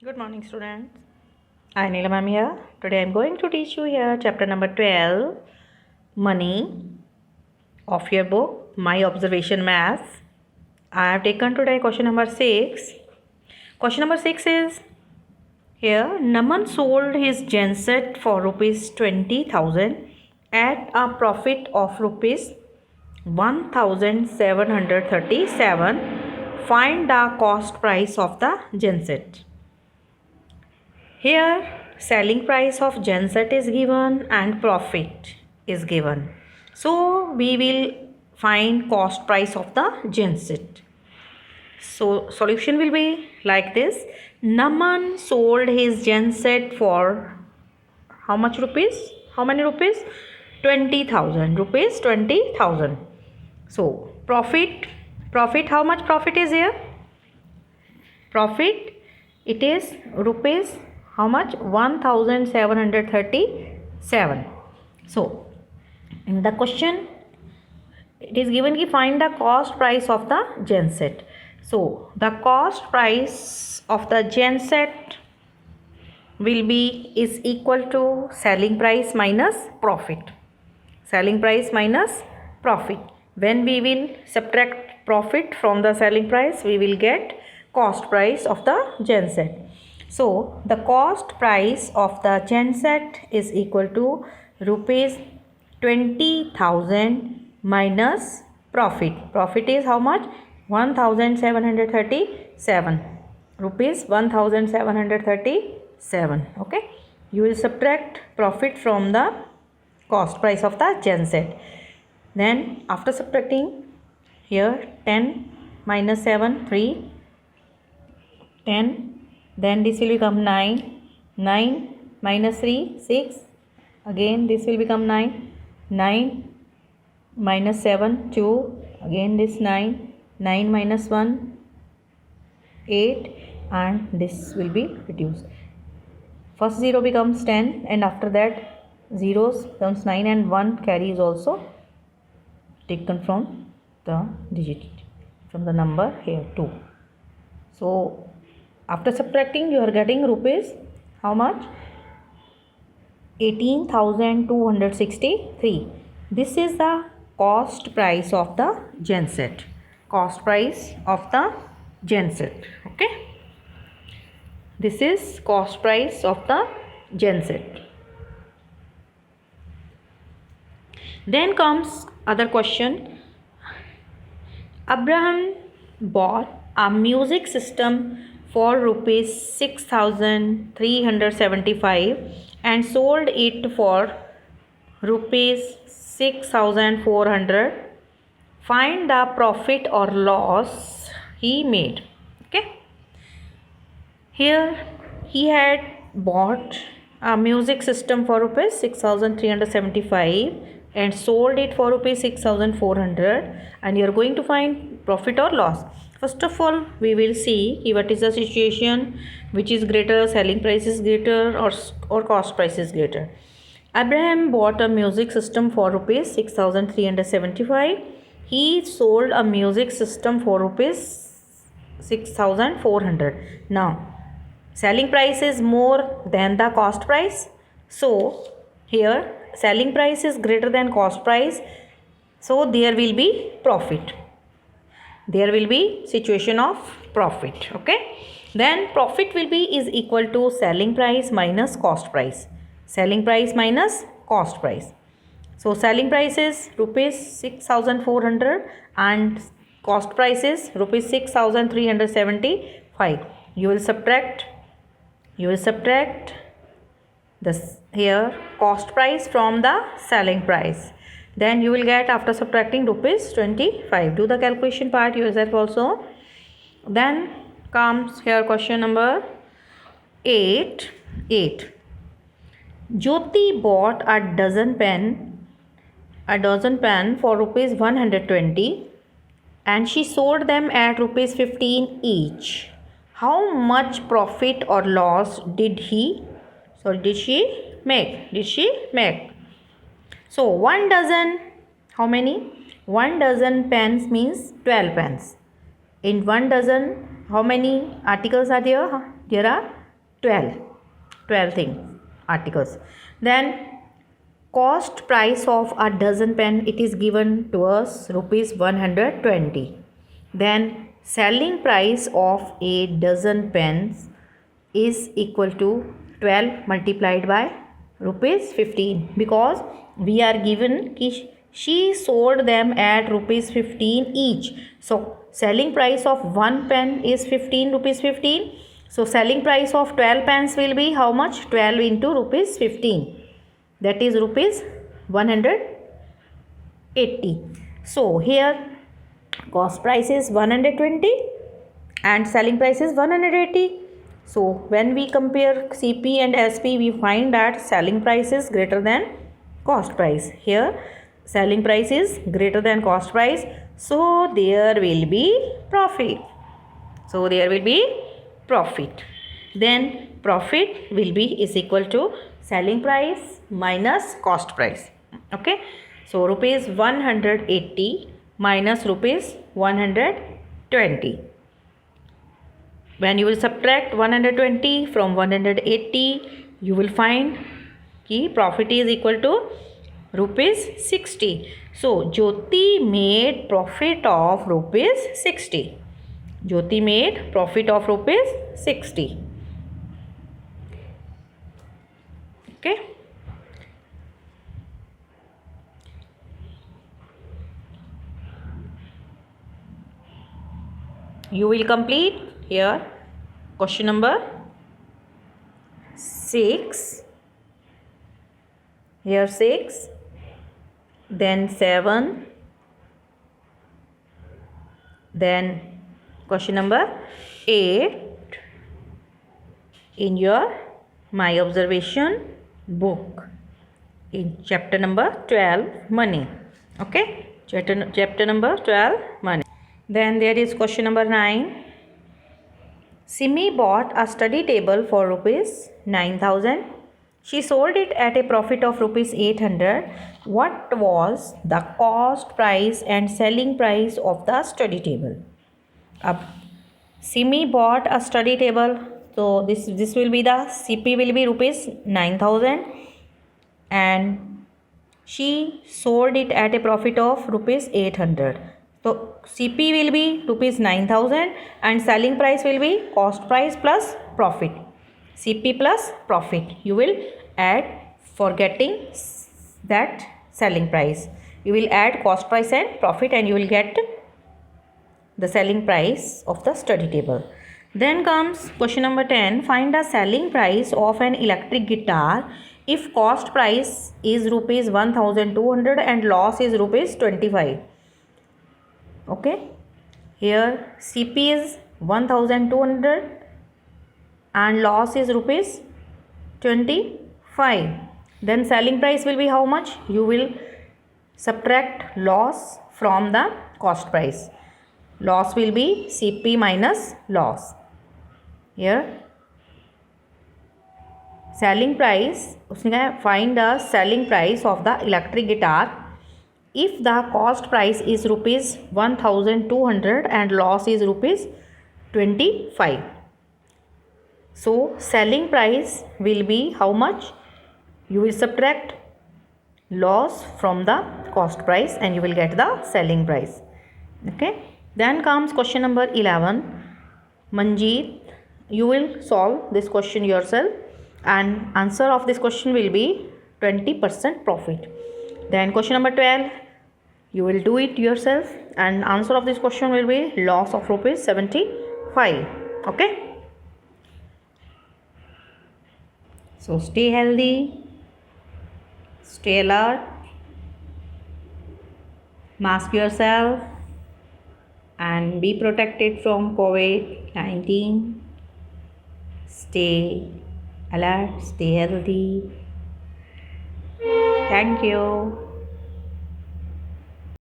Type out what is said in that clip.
Good morning, students. I Neela ma'am here. Today I am going to teach you here chapter number 12, Money, of your book, My Observation Maths. I have taken today question number 6. Question number 6 is here Naman sold his genset for rupees 20,000 at a profit of rupees 1,737. Find the cost price of the genset. Here selling price of genset is given and profit is given. So we will find cost price of the genset. So solution will be like this. Naman sold his genset for how much rupees? How many rupees? 20,000 rupees. 20,000. So profit how much profit is here? Profit it is rupees how much? 1,737. So in the question it is given ki find the cost price of the genset. So the cost price of the genset will be is equal to selling price minus profit. Selling price minus profit. When we will subtract profit from the selling price, we will get cost price of the genset. So the cost price of the genset is equal to rupees 20,000 minus profit. Profit is how much? 1,737 rupees. 1,737. Okay. You will subtract profit from the cost price of the genset. Then after subtracting here 10 minus 7 3 10. Then this will become 9. 9 minus 3 6. Again this will become 9. 9 minus 7 2. Again this 9. 9 minus 1 8. And this will be reduced. First 0 becomes 10 and after that zeros becomes 9 and 1 carry is also taken from the digit, from the number here 2. So after subtracting you are getting rupees how much? 18,263. This is the cost price of the genset. Cost price of the genset. Okay. This is cost price of the genset. Then comes other question. Abraham bought a music system for rupees 6,375 and sold it for rupees 6,400. Find the profit or loss he made. Okay. Here he had bought a music system for rupees 6,375 and sold it for rupees 6,400, and you are going to find profit or loss. First of all, we will see what is the situation, which is greater, selling price is greater or cost price is greater. Abraham bought a music system for rupees 6,375. He sold a music system for rupees 6,400. Now, selling price is more than the cost price. So, here selling price is greater than cost price. So, there will be profit. There will be situation of profit. Okay. Then profit will be is equal to selling price minus cost price. Selling price minus cost price. So selling price is rupees 6,400 and cost price is rupees 6,375. You will subtract this here cost price from the selling price. Then you will get after subtracting rupees 25. Do the calculation part yourself also. Then comes here question number 8. Jyoti bought a dozen pen for rupees 120 and she sold them at rupees 15 each. How much profit or loss did she make? So 1 dozen, how many? 1 dozen pens means 12 pens. In 1 dozen, how many articles are there? There are 12 thing articles. Then cost price of a dozen pen, it is given to us rupees 120. Then selling price of a dozen pens is equal to 12 multiplied by rupees 15, because we are given ki she sold them at rupees 15 each. So selling price of one pen is 15 rupees 15. So selling price of 12 pens will be how much? 12 into rupees 15. That is rupees 180. So here cost price is 120 and selling price is 180. So when we compare CP and SP, we find that selling price is greater than cost price. Here selling price is greater than cost price. So there will be profit. Then profit will be is equal to selling price minus cost price. Okay. So rupees 180 minus rupees 120. When you will subtract 120 from 180, you will find कि profit is equal to rupees 60. So Jyoti made profit of rupees 60. Jyoti made profit of rupees 60. Okay. You will complete here question number 6. Here 6. Then 7. Then question number 8 in your My Observation book in chapter number 12 money. Okay, chapter number 12 money. Then there is question number 9. Simi bought a study table for rupees 9,000. She sold it at a profit of rupees 800. What was the cost price and selling price of the study table? Simi bought a study table. So this will be the CP will be rupees 9,000 and she sold it at a profit of rupees 800. So CP will be rupees 9,000 and selling price will be cost price plus profit. CP plus profit. You will add, for getting that selling price, you will add cost price and profit and you will get the selling price of the study table. Then comes question number 10. Find the selling price of an electric guitar if cost price is rupees 1,200 and loss is rupees 25. Okay, here CP is 1,200 and loss is rupees 25. Then selling price will be how much? You will subtract loss from the cost price. Loss will be CP minus loss. Here selling price, find the selling price of the electric guitar if the cost price is rupees 1,200 and loss is rupees 25. So selling price will be how much? You will subtract loss from the cost price and you will get the selling price. Okay. Then comes question number 11. Manjeet, you will solve this question yourself and answer of this question will be 20% profit. Then question number 12, you will do it yourself and answer of this question will be loss of rupees 75. Okay. So stay healthy, stay alert, mask yourself and be protected from COVID-19. Stay alert, stay healthy. Thank you.